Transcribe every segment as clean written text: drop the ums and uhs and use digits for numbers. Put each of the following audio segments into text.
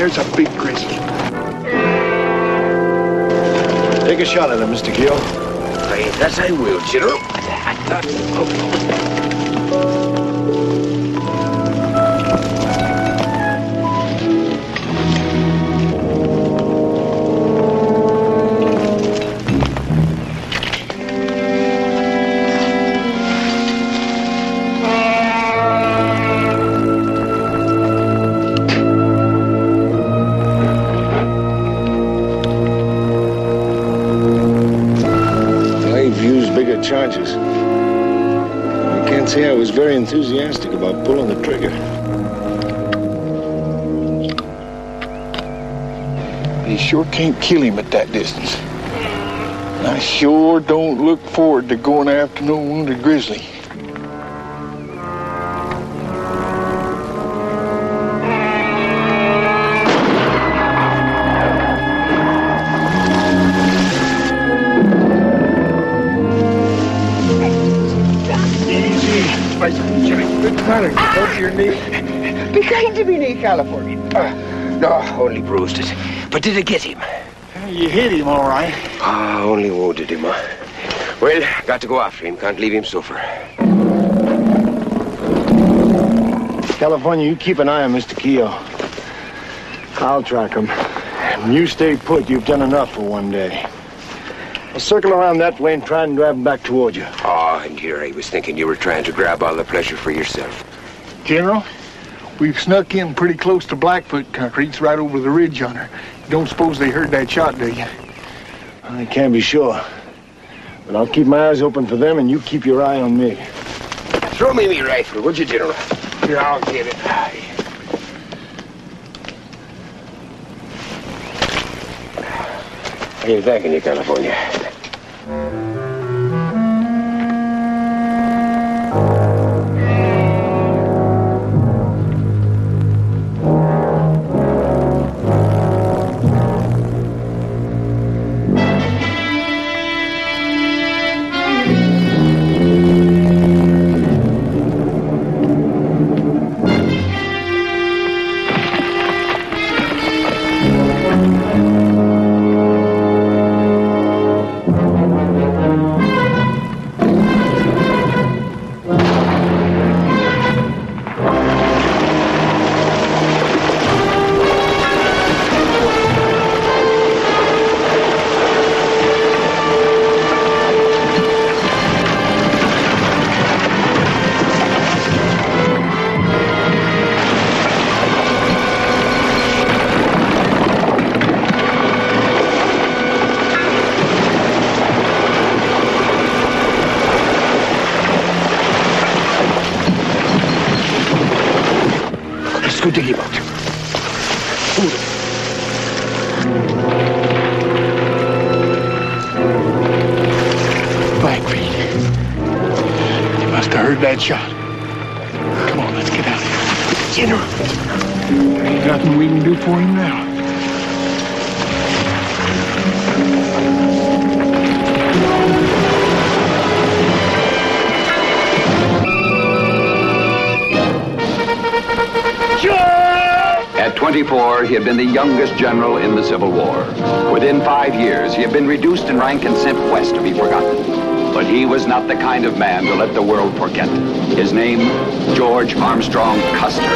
there's a big grizzly. Take a shot at him, Mr. Keogh. Right, that I will, General. Charges. I can't say I was very enthusiastic about pulling the trigger. You sure can't kill him at that distance. I sure don't look forward to going after no wounded grizzly. What's your knee? Be kind to me, knee, California. No, only bruised it. But did it get him? You hit him, all right. Ah, only wounded him, huh? Well, got to go after him. Can't leave him suffer. California, you keep an eye on Mr. Keogh. I'll track him. And you stay put. You've done enough for one day. I'll circle around that way and try and drive him back towards you. Oh, and here I was thinking you were trying to grab all the pleasure for yourself. General, we've snuck in pretty close to Blackfoot country. It's right over the ridge yonder. You don't suppose they heard that shot, do you? I can't be sure. But I'll keep my eyes open for them, and you keep your eye on me. Throw me my rifle, would you, General? Here, I'll get it. Hey, thanking you, California. Go dig him out. Blackfeet. They must have heard that shot. Come on, let's get out of here. General, there ain't nothing we can do for him now. At 24, he had been the youngest general in the Civil War. Within 5 years, he had been reduced in rank and sent west to be forgotten. But he was not the kind of man to let the world forget. His name, George Armstrong Custer.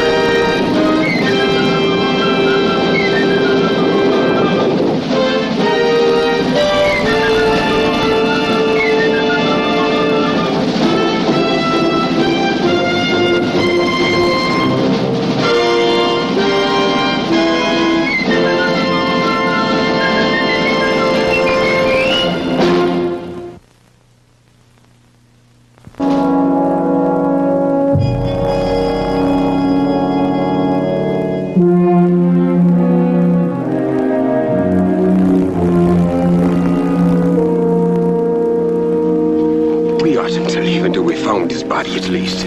At least.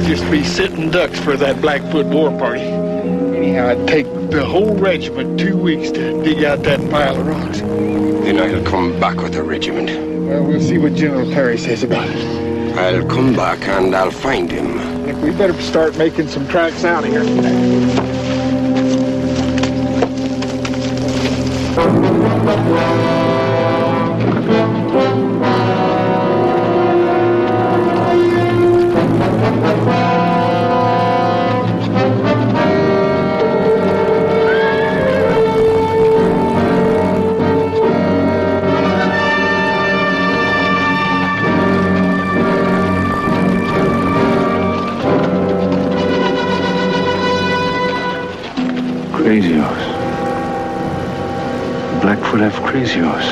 Just be sitting ducks for that Blackfoot war party. Anyhow, it'd take the whole regiment 2 weeks to dig out that pile of rocks. Then I'll come back with the regiment. Well, we'll see what General Perry says about it. I'll come back and I'll find him. If we better start making some tracks out of here. Crazy horse. Blackfoot have crazy horse.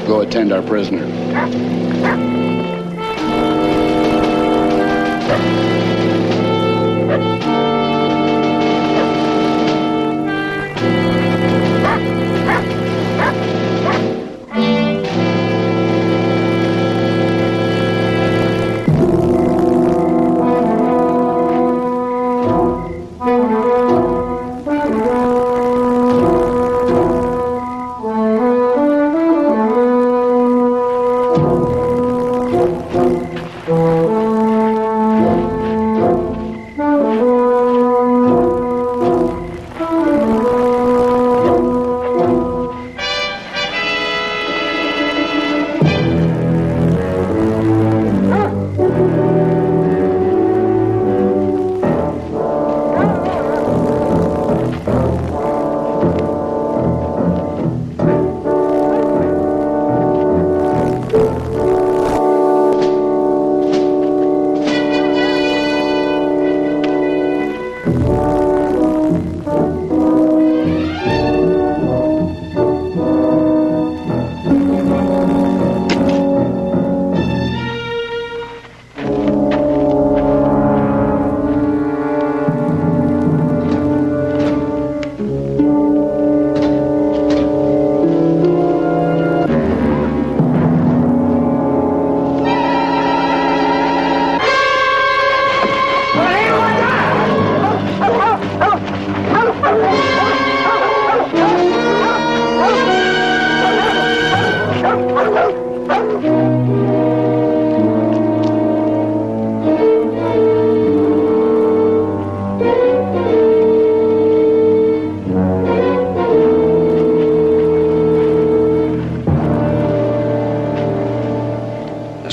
Go attend our prisoner.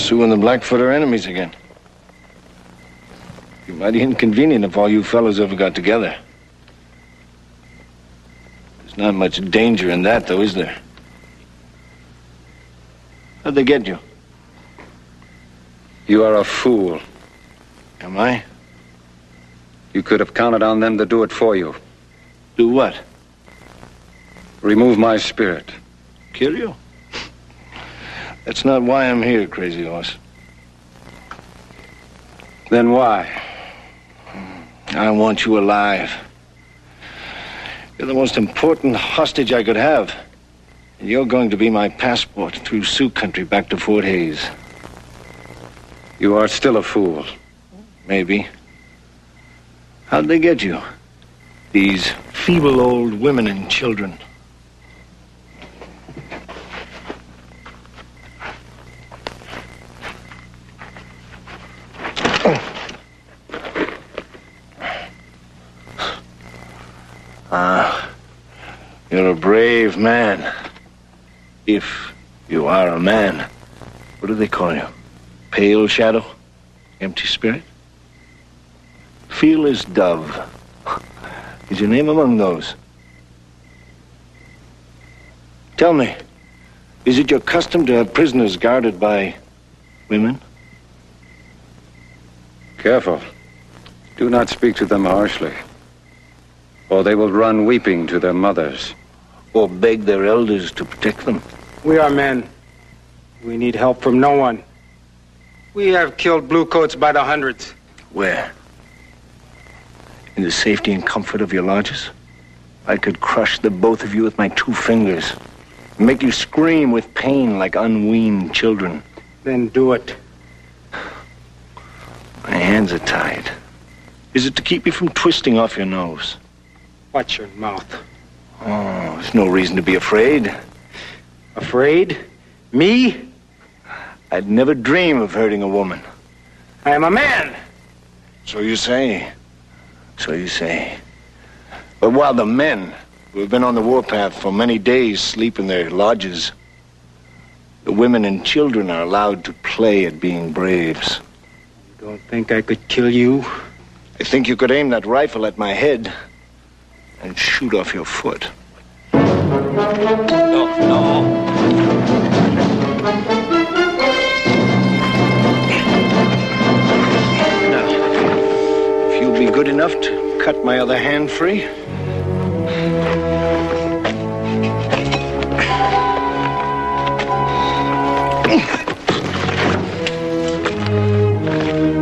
Sioux and the Blackfoot are enemies again. Be mighty inconvenient if all you fellows ever got together. There's not much danger in that, though, is there? How'd they get you? You are a fool. Am I? You could have counted on them to do it for you. Do what? Remove my spirit. Kill you? That's not why I'm here, Crazy Horse. Then why? I want you alive. You're the most important hostage I could have. And you're going to be my passport through Sioux country back to Fort Hays. You are still a fool. Maybe. How'd they get you? These feeble old women and children. You're a brave man. If you are a man. What do they call you? Pale shadow? Empty spirit? Fearless dove. Is your name among those? Tell me, is it your custom to have prisoners guarded by women? Careful. Do not speak to them harshly. or they will run weeping to their mothers. Or beg their elders to protect them. We are men. We need help from no one. We have killed bluecoats by the hundreds. Where? In the safety and comfort of your lodges? I could crush the both of you with my 2 fingers. Make you scream with pain like unweaned children. Then do it. My hands are tied. Is it to keep you from twisting off your nose? Watch your mouth. Oh, there's no reason to be afraid. Afraid? Me? I'd never dream of hurting a woman. I am a man. So you say. So you say. But while the men who have been on the warpath for many days sleep in their lodges, the women and children are allowed to play at being braves. You don't think I could kill you? I think you could aim that rifle at my head and shoot off your foot. No. Now, if you'll be good enough to cut my other hand free.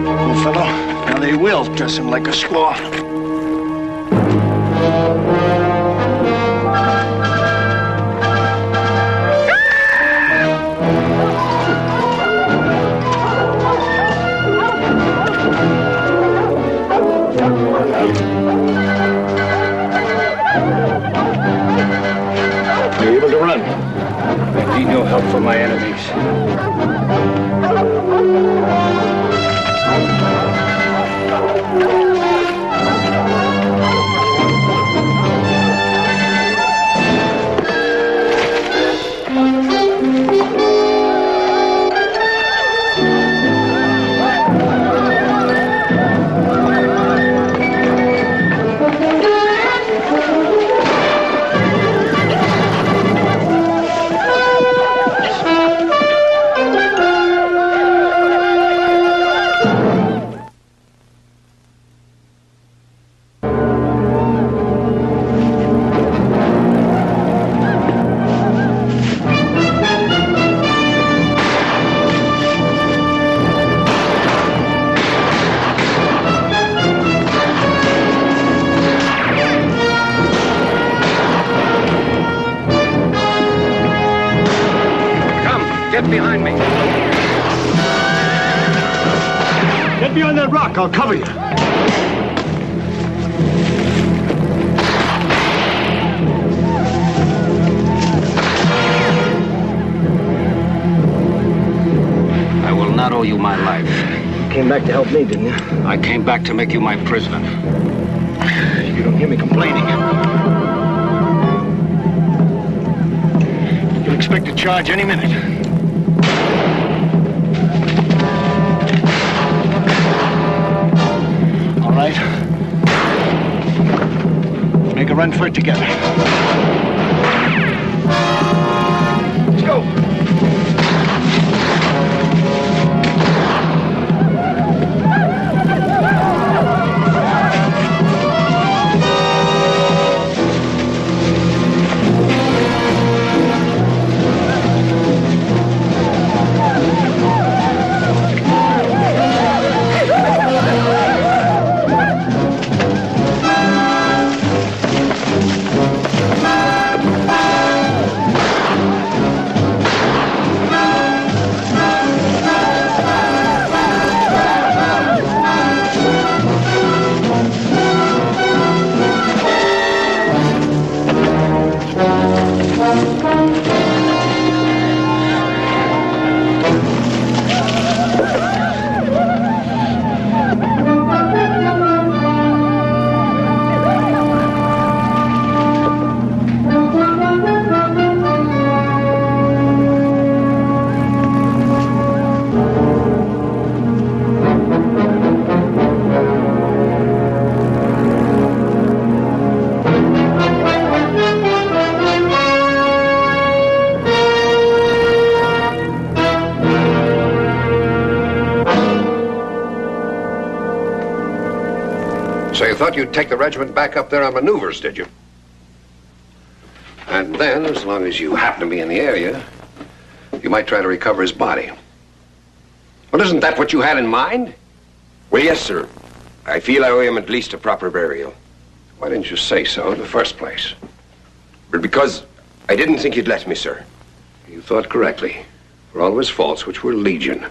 Poor fellow. Now they will dress him like a squaw. You're able to run. I need no help from my enemies. Get behind me. Get behind that rock. I'll cover you. I will not owe you my life. You came back to help me, didn't you? I came back to make you my prisoner. You don't hear me complaining. You expect to charge any minute. All right. Make a run for it together. Let's go. So you thought you'd take the regiment back up there on maneuvers, did you? And then, as long as you happen to be in the area, you might try to recover his body. Well, isn't that what you had in mind? Well, yes, sir. I feel I owe him at least a proper burial. Why didn't you say so in the first place? But because I didn't think you'd let me, sir. You thought correctly. For all of his faults, which were legion.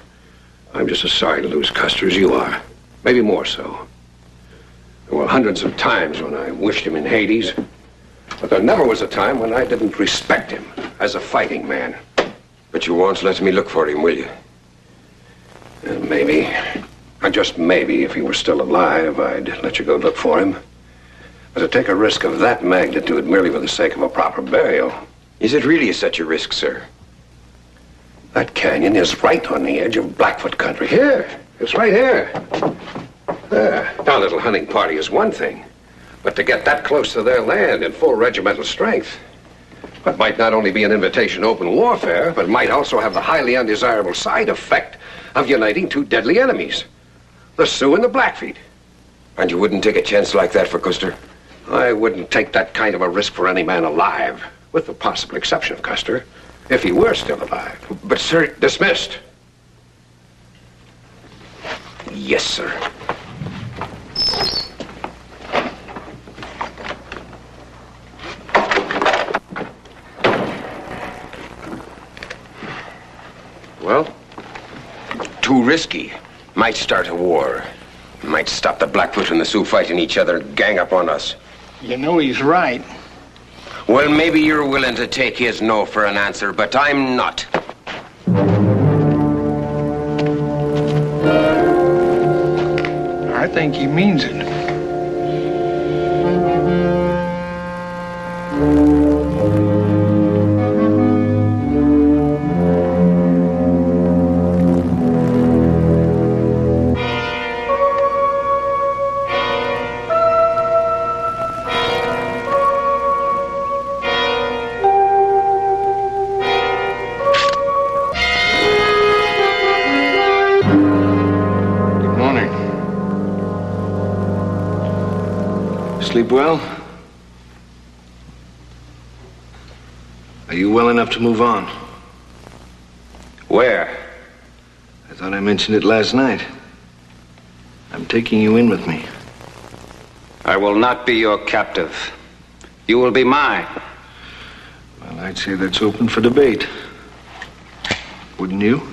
I'm just as sorry to lose Custer as you are. Maybe more so. There were hundreds of times when I wished him in Hades. But there never was a time when I didn't respect him as a fighting man. But you won't let me look for him, will you? And maybe, and just maybe, if he were still alive, I'd let you go look for him. But to take a risk of that magnitude merely for the sake of a proper burial... Is it really such a risk, sir? That canyon is right on the edge of Blackfoot country. Here, it's right here. There. Now, a little hunting party is one thing. But to get that close to their land in full regimental strength, it might not only be an invitation to open warfare, but might also have the highly undesirable side effect of uniting two deadly enemies, the Sioux and the Blackfeet. And you wouldn't take a chance like that for Custer? I wouldn't take that kind of a risk for any man alive, with the possible exception of Custer, if he were still alive. But, sir... Dismissed. Yes, sir. Well, too risky. Might start a war. Might stop the Blackfoot and the Sioux fighting each other and gang up on us. You know he's right. Well, maybe you're willing to take his no for an answer, but I'm not. I think he means it. Sleep well? Are you well enough to move on? Where? I thought I mentioned it last night. I'm taking you in with me. I will not be your captive. You will be mine. Well, I'd say that's open for debate. Wouldn't you?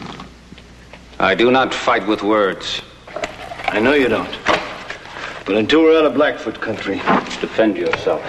I do not fight with words. I know you don't. But until we're out of Blackfoot country, Defend yourself.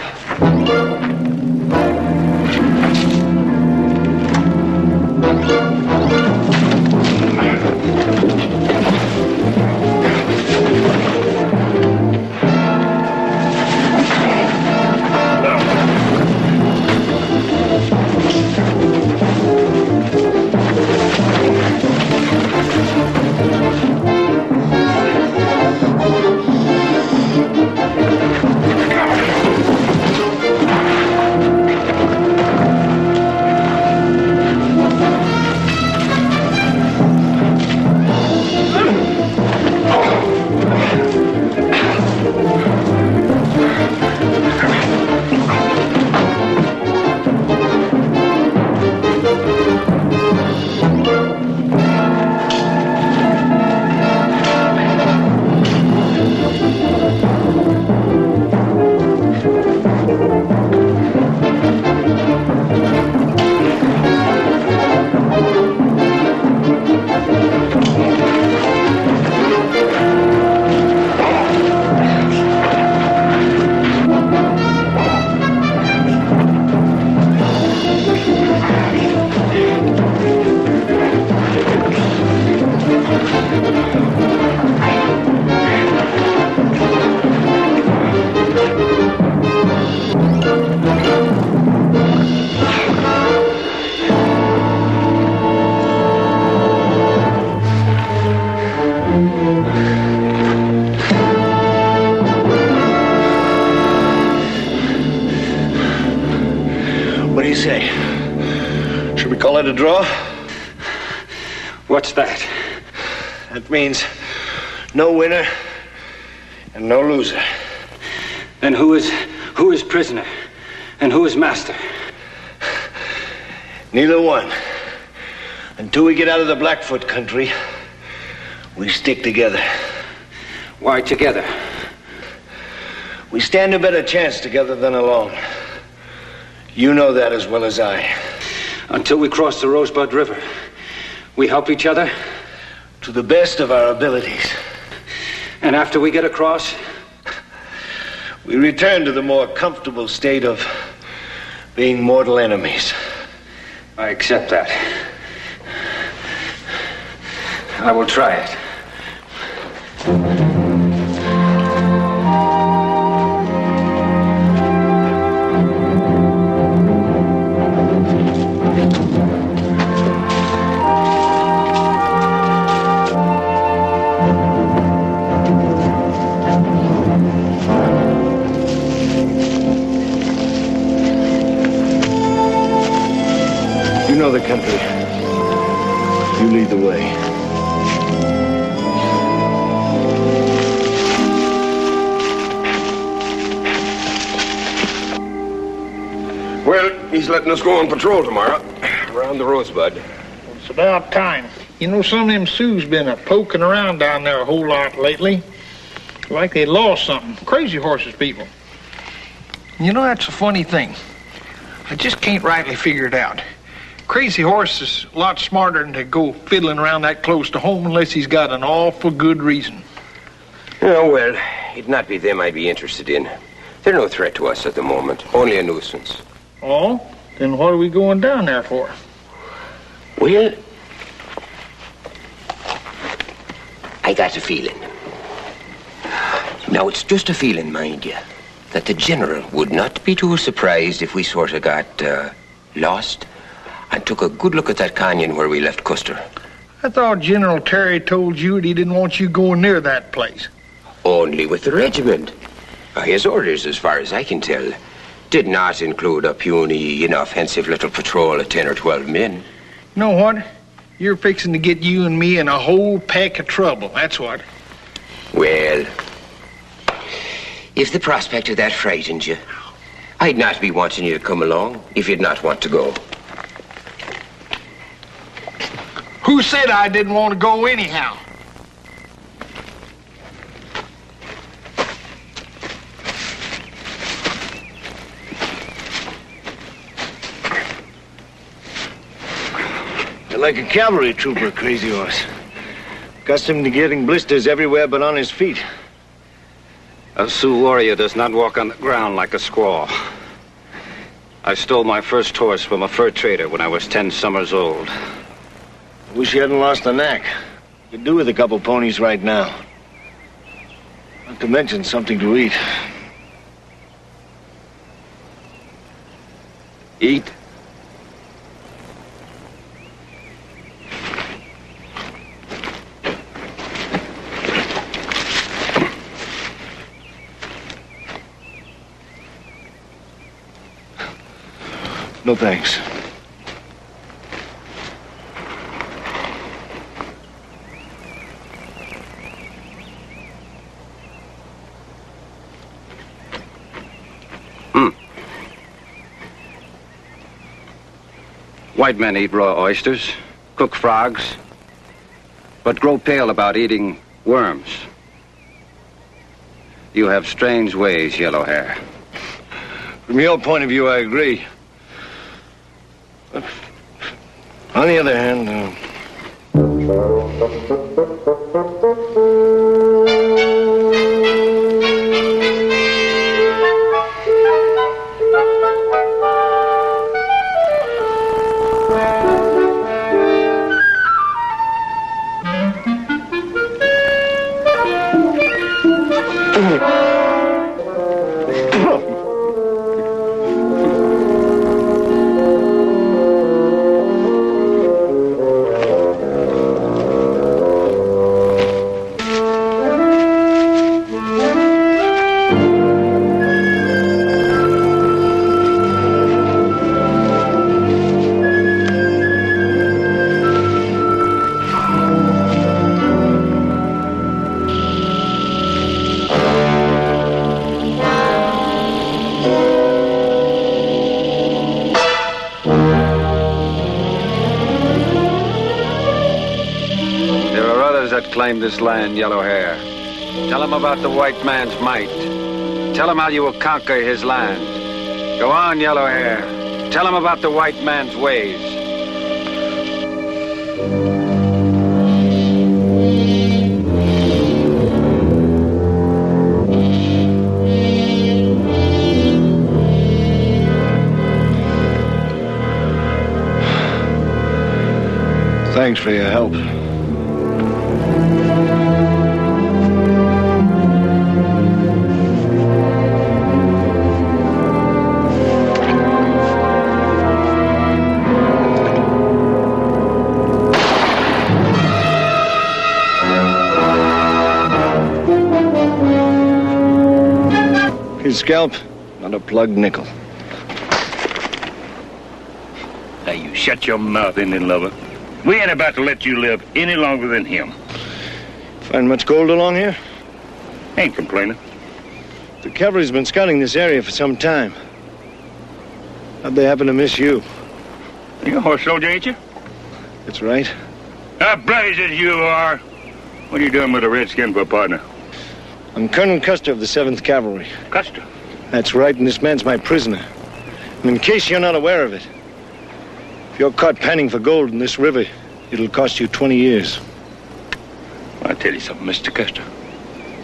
what do you say? Should we call it a draw? What's that? That means no winner and no loser. And who is prisoner? And who is master? Neither one. Until we get out of the Blackfoot country, we stick together. Why together? We stand a better chance together than alone. You know that as well as I. Until we cross the Rosebud River, we help each other? To the best of our abilities. And after we get across? We return to the more comfortable state of being mortal enemies. I accept that. I will try it. You know the country. You lead the way. Well, he's letting us go on patrol tomorrow, around the Rosebud. It's about time. You know, some of them Sioux's been poking around down there a whole lot lately. Like they lost something. Crazy horses, people. You know, that's a funny thing. I just can't rightly figure it out. Crazy Horse is a lot smarter than to go fiddling around that close to home unless he's got an awful good reason. Oh, well, it'd not be them I'd be interested in. They're no threat to us at the moment, only a nuisance. Oh? Then what are we going down there for? Well, I got a feeling. Now, it's just a feeling, mind you, that the General would not be too surprised if we sort of got lost and took a good look at that canyon where we left Custer. I thought General Terry told you that he didn't want you going near that place. Only with the regiment. His orders, as far as I can tell, did not include a puny, inoffensive little patrol of 10 or 12 men. You know what? You're fixing to get you and me in a whole pack of trouble, that's what. Well, if the prospect of that frightened you, I'd not be wanting you to come along if you'd not want to go. Who said I didn't want to go anyhow? You're like a cavalry trooper, Crazy Horse. Accustomed to getting blisters everywhere but on his feet. A Sioux warrior does not walk on the ground like a squaw. I stole my first horse from a fur trader when I was 10 summers old. Wish you hadn't lost the knack. Could do with a couple ponies right now. Not to mention something to eat. Eat? No thanks. White men eat raw oysters, cook frogs, but grow pale about eating worms. You have strange ways, Yellow Hair. From your point of view, I agree. But on the other hand, reclaim this land, Yellow Hair. Tell him about the white man's might. Tell him how you will conquer his land. Go on, Yellow Hair. Tell him about the white man's ways. Thanks for your help. His scalp, not a plugged nickel. Now you shut your mouth, Indian lover. We ain't about to let you live any longer than him. Find much gold along here? Ain't complaining. The cavalry's been scouting this area for some time. How'd they happen to miss you? You a horse soldier, ain't you? That's right. Up blazes you are. What are you doing with a redskin for a partner? I'm Colonel Custer of the 7th Cavalry. Custer? That's right, and this man's my prisoner. And in case you're not aware of it, if you're caught panning for gold in this river, it'll cost you 20 years. I'll tell you something, Mr. Custer.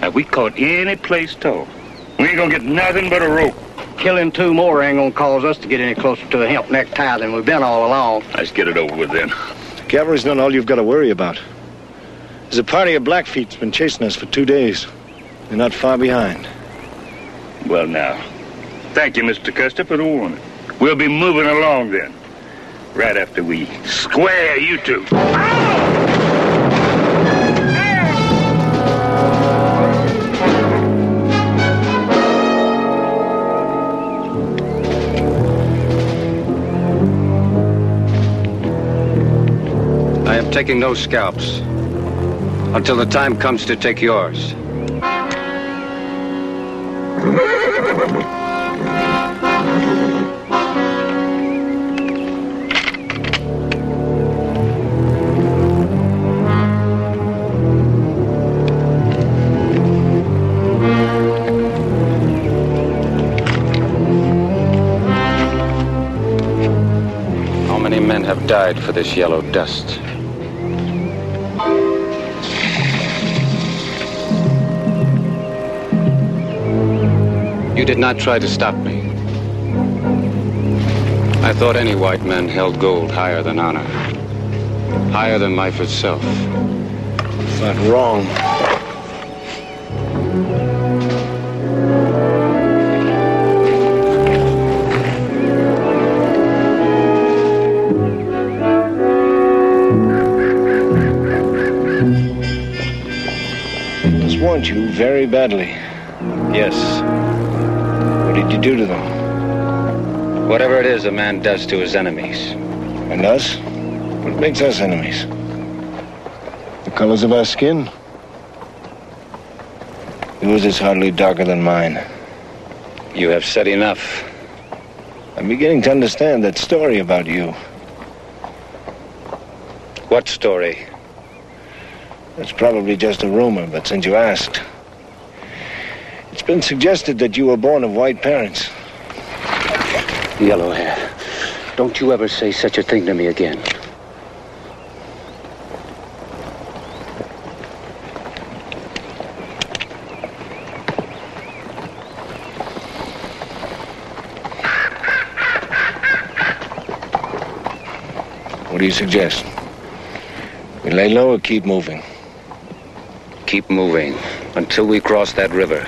Now, we caught any place tall, we ain't gonna get nothing but a rope. Killing 2 more ain't gonna cause us to get any closer to the hemp necktie than we've been all along. Let's get it over with then. The cavalry's not all you've got to worry about. There's a party of Blackfeet's been chasing us for 2 days. They're not far behind. Well, now, thank you, Mr. Custer, for the warning. We'll be moving along then. Right after we square you two. I am taking no scalps until the time comes to take yours. How many men have died for this yellow dust? You did not try to stop me. I thought any white man held gold higher than honor, higher than life itself. Thought wrong. Just want you very badly. Yes. What did you do to them? Whatever it is a man does to his enemies. And us? What makes us enemies? The colors of our skin? Yours is hardly darker than mine. You have said enough. I'm beginning to understand that story about you. What story? That's probably just a rumor, but since you asked, it's been suggested that you were born of white parents. Yellow Hair, don't you ever say such a thing to me again. What do you suggest? We lay low or keep moving? Keep moving until we cross that river.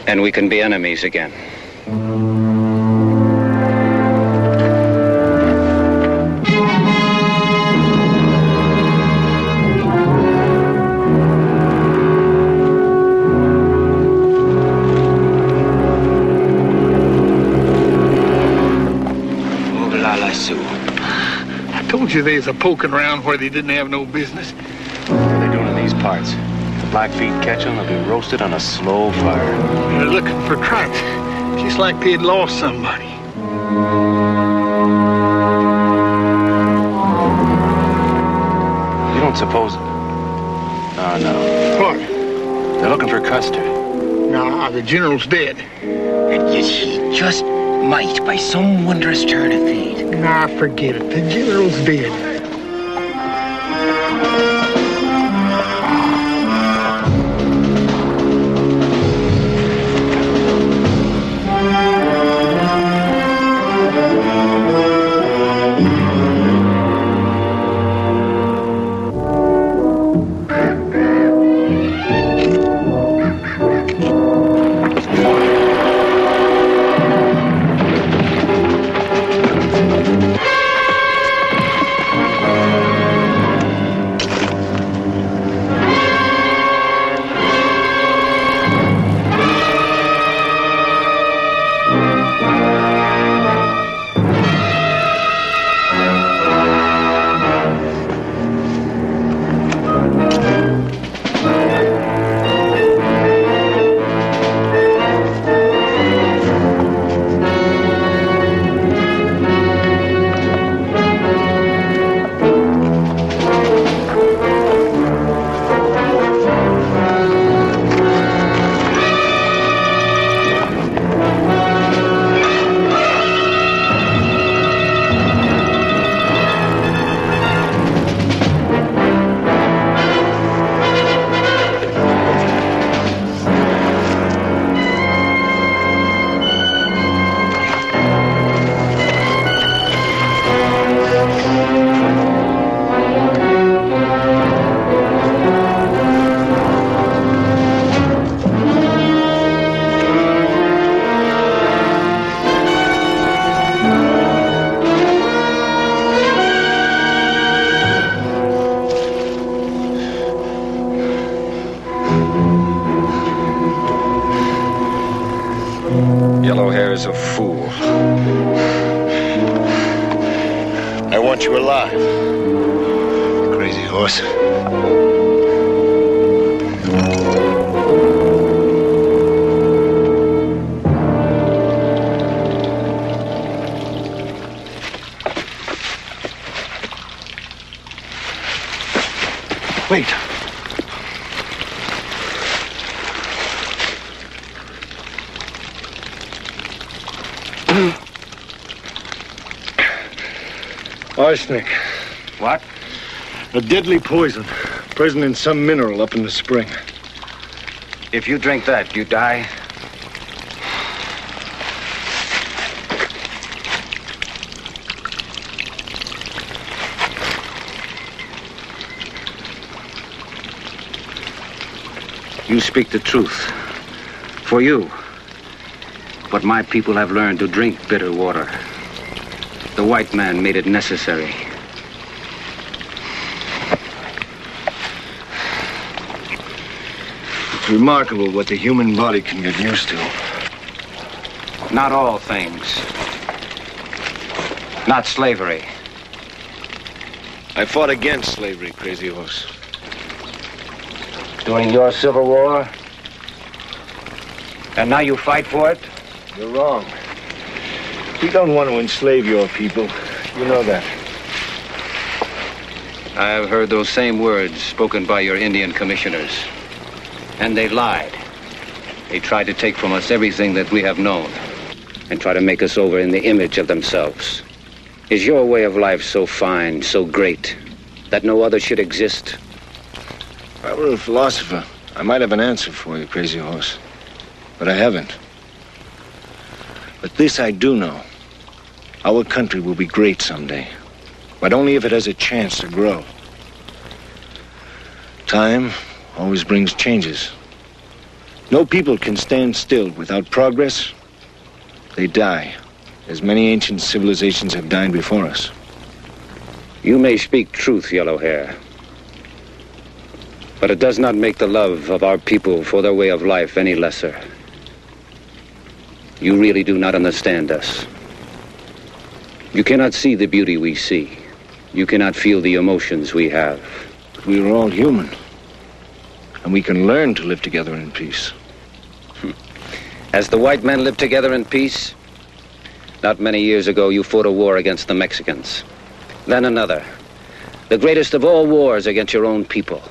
And we can be enemies again. I told you there's a poking around where they didn't have no business. What are they doing in these parts? If the Blackfeet catch them, they'll be roasted on a slow fire. They're looking for tracks, just like they'd lost somebody. You don't suppose Oh, no. What? They're looking for Custer. Nah, the general's dead. And yet he just might, by some wondrous turn of fate. Nah, forget it. The general's dead. Yellow Hair is a fool. I want you alive. Crazy horse. Wait. Arsenic. What? A deadly poison, present in some mineral up in the spring. If you drink that, you die. You speak the truth. For you. But my people have learned to drink bitter water. The white man made it necessary. It's remarkable what the human body can get used to. Not all things. Not slavery. I fought against slavery, Crazy Horse. During your Civil War? And now you fight for it? You're wrong. We don't want to enslave your people. You know that. I have heard those same words spoken by your Indian commissioners. And they lied. They tried to take from us everything that we have known and try to make us over in the image of themselves. Is your way of life so fine, so great, that no other should exist? If I were a philosopher, I might have an answer for you, Crazy Horse. But I haven't. But this I do know. Our country will be great someday. But only if it has a chance to grow. Time always brings changes. No people can stand still without progress. They die, as many ancient civilizations have died before us. You may speak truth, Yellow Hair. But it does not make the love of our people for their way of life any lesser. You really do not understand us. You cannot see the beauty we see. You cannot feel the emotions we have. But we are all human. And we can learn to live together in peace. As the white men lived together in peace, not many years ago you fought a war against the Mexicans. Then another. The greatest of all wars against your own people.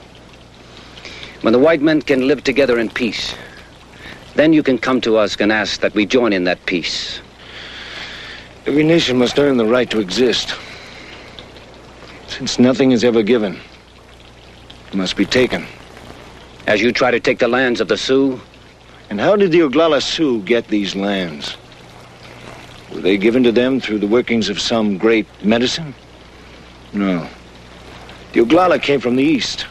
When the white men can live together in peace, then you can come to us and ask that we join in that peace. Every nation must earn the right to exist. Since nothing is ever given, it must be taken. As you try to take the lands of the Sioux? And how did the Oglala Sioux get these lands? Were they given to them through the workings of some great medicine? No. The Oglala came from the east,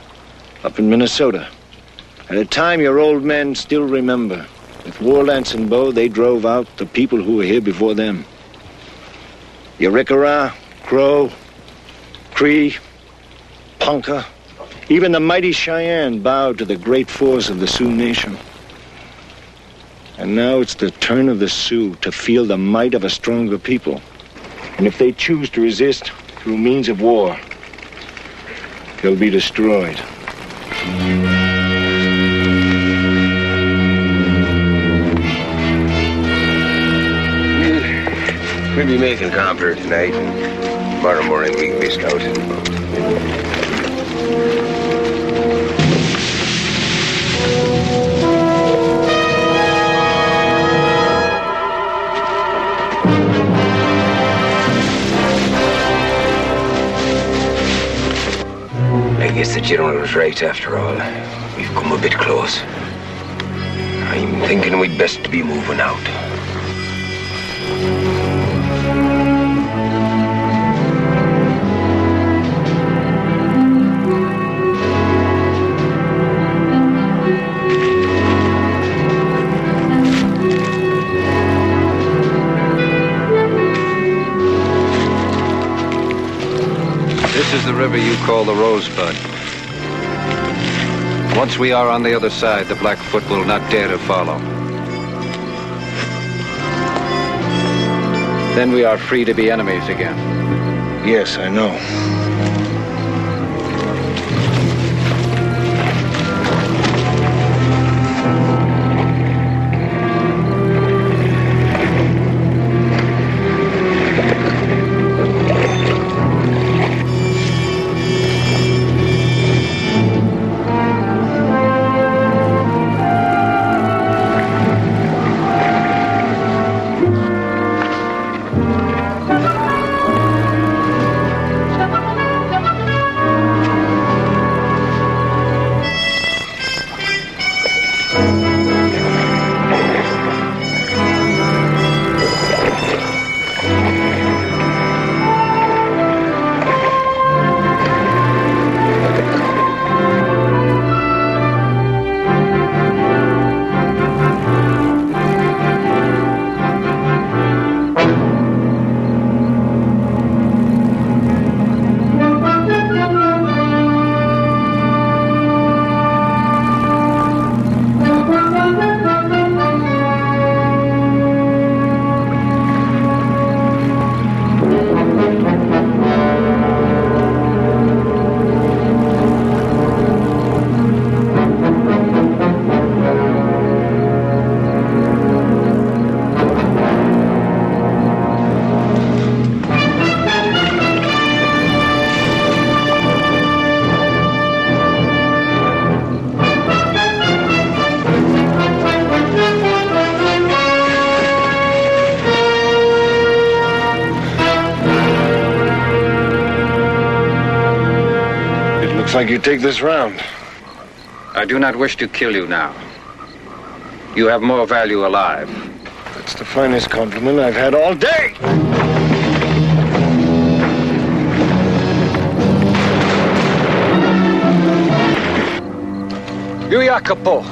up in Minnesota. At a time your old men still remember. With war lance and bow, they drove out the people who were here before them. Yarikara, Crow, Cree, Ponca, even the mighty Cheyenne bowed to the great force of the Sioux Nation. And now it's the turn of the Sioux to feel the might of a stronger people. And if they choose to resist through means of war, they'll be destroyed. We'll be making camp here tonight, and tomorrow morning we can be scouting. I guess the general was right after all. We've come a bit close. I'm thinking we'd best be moving out. This is the river you call the Rosebud. Once we are on the other side, the Blackfoot will not dare to follow. Then we are free to be enemies again. Yes, I know. Looks like you take this round. I do not wish to kill you now. You have more value alive. That's the finest compliment I've had all day. Yuyakapo.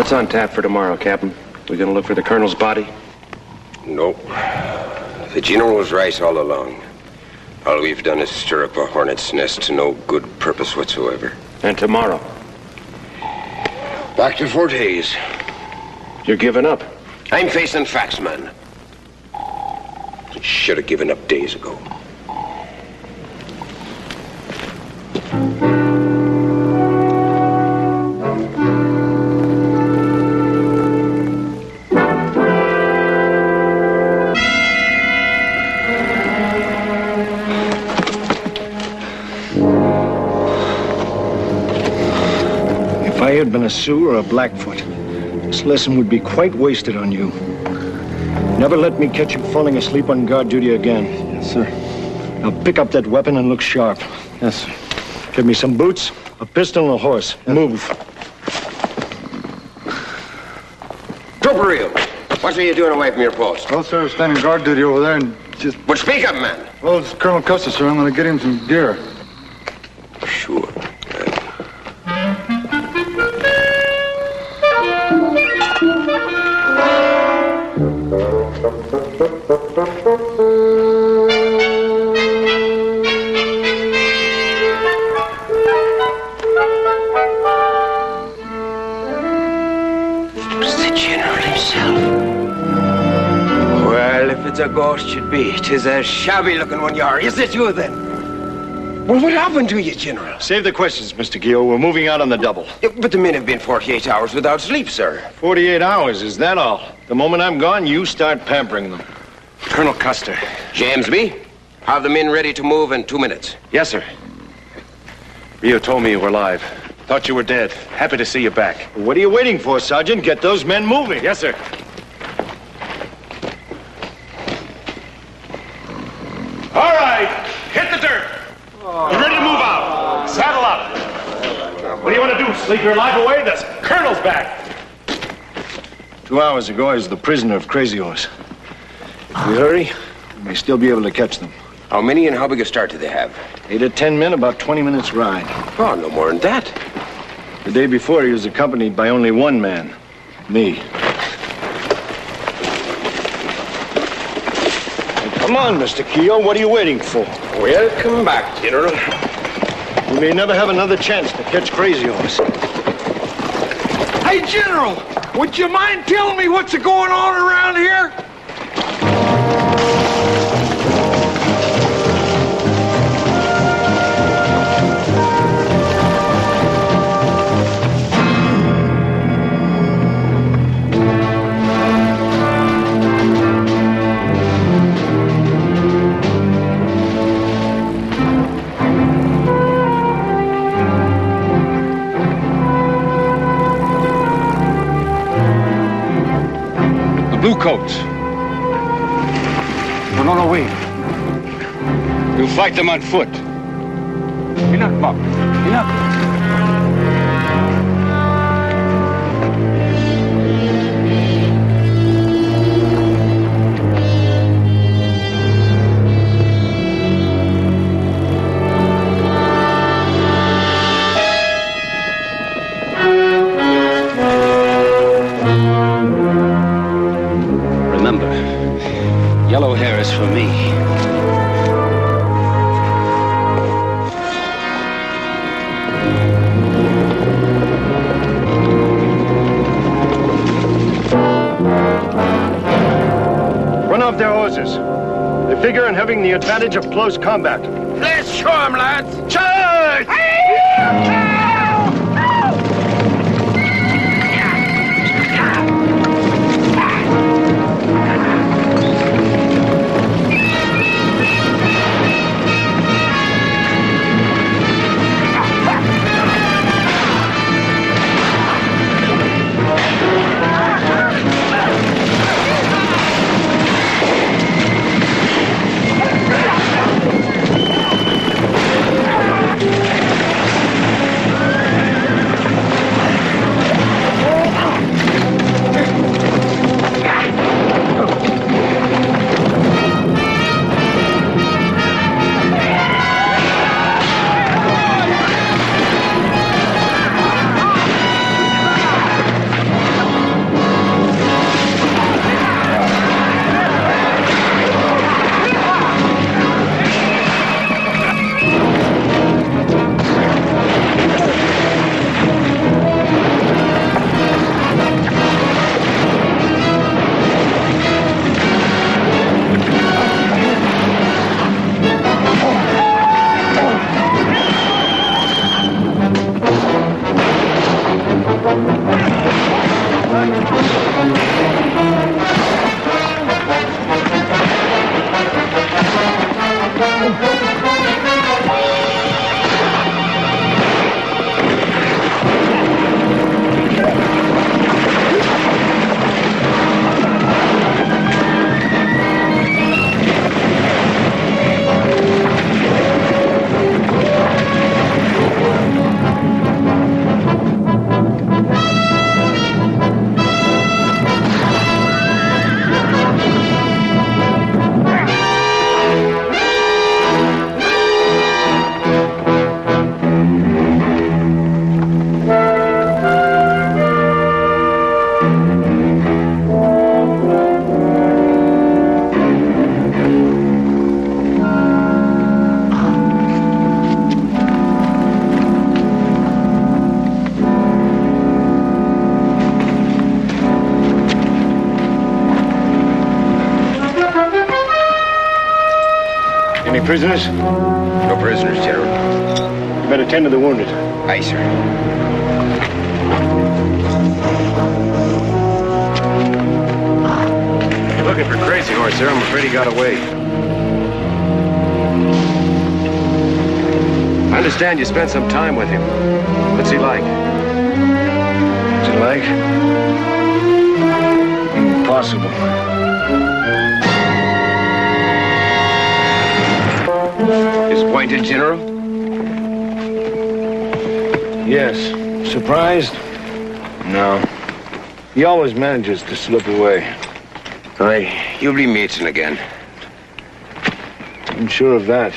What's on tap for tomorrow, Captain? We gonna look for the Colonel's body? No. The General was right all along. All we've done is stir up a hornet's nest to no good purpose whatsoever. And tomorrow? Back to Fort Hays. You're giving up? I'm facing facts, man. Should have given up days ago. If I had been a Sioux or a Blackfoot, this lesson would be quite wasted on you. Never let me catch you falling asleep on guard duty again. Yes, sir. Now pick up that weapon and look sharp. Yes, sir. Give me some boots, a pistol, and a horse. Yes. Move. Trooper Reel, what are you doing away from your post? Well, sir, standing guard duty over there and just... But speak up, man. Well, it's Colonel Custer, sir. I'm going to get him some gear. Sure. It's a ghost should be. 'Tis a shabby-looking one you are. Is it you, then? Well, what happened to you, General? Save the questions, Mr. Keogh. We're moving out on the double. Yeah, but the men have been 48 hours without sleep, sir. 48 hours, is that all? The moment I'm gone, you start pampering them. Colonel Custer. Jamesby, have the men ready to move in 2 minutes. Yes, sir. Rio told me you were alive. Thought you were dead. Happy to see you back. What are you waiting for, Sergeant? Get those men moving. Yes, sir. All right, hit the dirt. You ready to move out? Saddle up. What do you want to do, sleep your life away? The Colonel's back. 2 hours ago, I was the prisoner of Crazy Horse. If we hurry, we may still be able to catch them. How many and how big a start do they have? 8 or 10 men, about 20 minutes ride. Oh, no more than that. The day before, he was accompanied by only one man, me. Come on, Mr. Keogh. What are you waiting for? Welcome back, General. We may never have another chance to catch Crazy Horse. Hey, General, would you mind telling me what's going on around here? Bluecoats. No, wait. You fight them on foot. Enough, Bob. Enough. Remember, yellow hair is for me. Run off their horses. They figure on having the advantage of close combat. Let's show 'em, lads. Charge! Any prisoners? No prisoners, General. You better tend to the wounded. Aye, sir. Looking for Crazy Horse, sir. I'm afraid he got away. I understand you spent some time with him. What's he like? What's he like? Impossible. Disappointed, General? Yes. Surprised? No. He always manages to slip away. Aye, you'll be meeting again. I'm sure of that.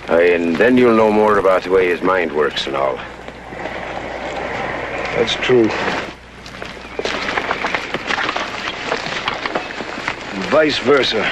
Aye, and then you'll know more about the way his mind works and all. That's true. And vice versa.